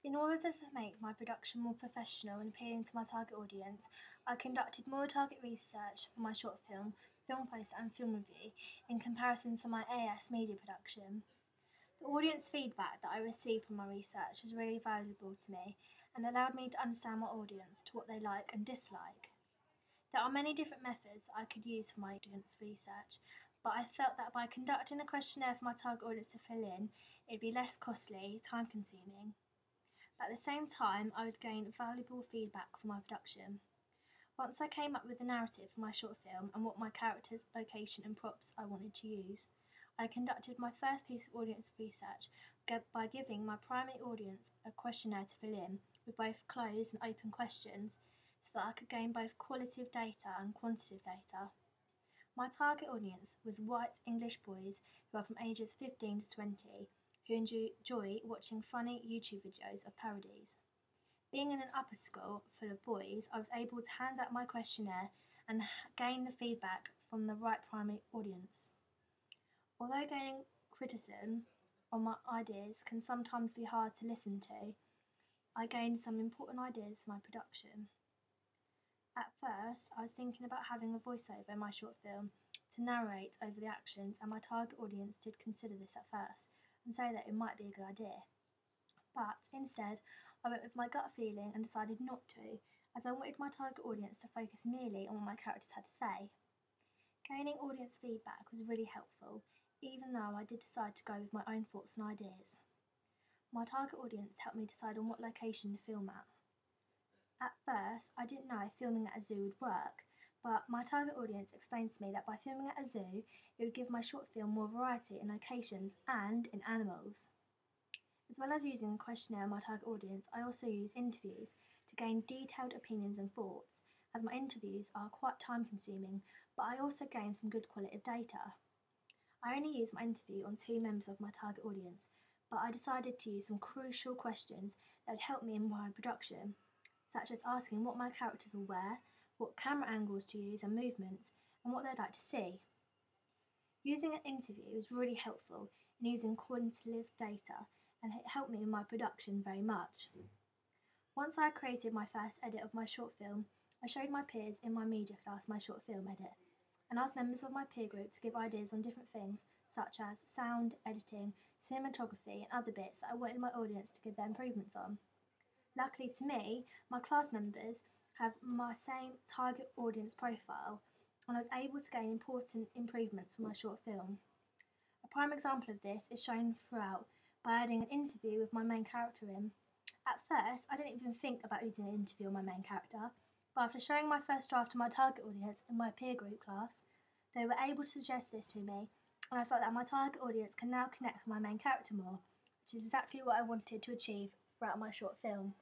In order to make my production more professional and appealing to my target audience, I conducted more target research for my short film, film poster, and film review in comparison to my AS media production. The audience feedback that I received from my research was really valuable to me and allowed me to understand my audience to what they like and dislike. There are many different methods I could use for my audience research, but I felt that by conducting a questionnaire for my target audience to fill in, it'd be less costly, time consuming. But at the same time, I would gain valuable feedback for my production. Once I came up with the narrative for my short film and what my characters, location, and props I wanted to use, I conducted my first piece of audience research by giving my primary audience a questionnaire to fill in with both closed and open questions so that I could gain both qualitative data and quantitative data. My target audience was white English boys who are from ages 15 to 20 who enjoy watching funny YouTube videos of parodies. Being in an upper school full of boys, I was able to hand out my questionnaire and gain the feedback from the right primary audience. Although gaining criticism on my ideas can sometimes be hard to listen to, I gained some important ideas for my production. At first, I was thinking about having a voiceover in my short film to narrate over the actions, and my target audience did consider this at first and say that it might be a good idea. But instead, I went with my gut feeling and decided not to, as I wanted my target audience to focus merely on what my characters had to say. Gaining audience feedback was really helpful, even though I did decide to go with my own thoughts and ideas. My target audience helped me decide on what location to film at. At first, I didn't know if filming at a zoo would work, but my target audience explained to me that by filming at a zoo, it would give my short film more variety in locations and in animals. As well as using a questionnaire on my target audience, I also use interviews to gain detailed opinions and thoughts, as my interviews are quite time consuming, but I also gain some good quality data. I only used my interview on 2 members of my target audience, but I decided to use some crucial questions that would help me in my production, such as asking what my characters will wear, what camera angles to use and movements, and what they'd like to see. Using an interview was really helpful in using quantitative data, and it helped me in my production very much. Once I created my first edit of my short film, I showed my peers in my media class my short film edit, and asked members of my peer group to give ideas on different things such as sound, editing, cinematography, and other bits that I wanted my audience to give their improvements on. Luckily to me, my class members have my same target audience profile, and I was able to gain important improvements for my short film. A prime example of this is shown throughout by adding an interview with my main character in. At first, I didn't even think about using an interview on my main character, but after showing my first draft to my target audience in my peer group class, they were able to suggest this to me, and I felt that my target audience can now connect with my main character more, which is exactly what I wanted to achieve throughout my short film.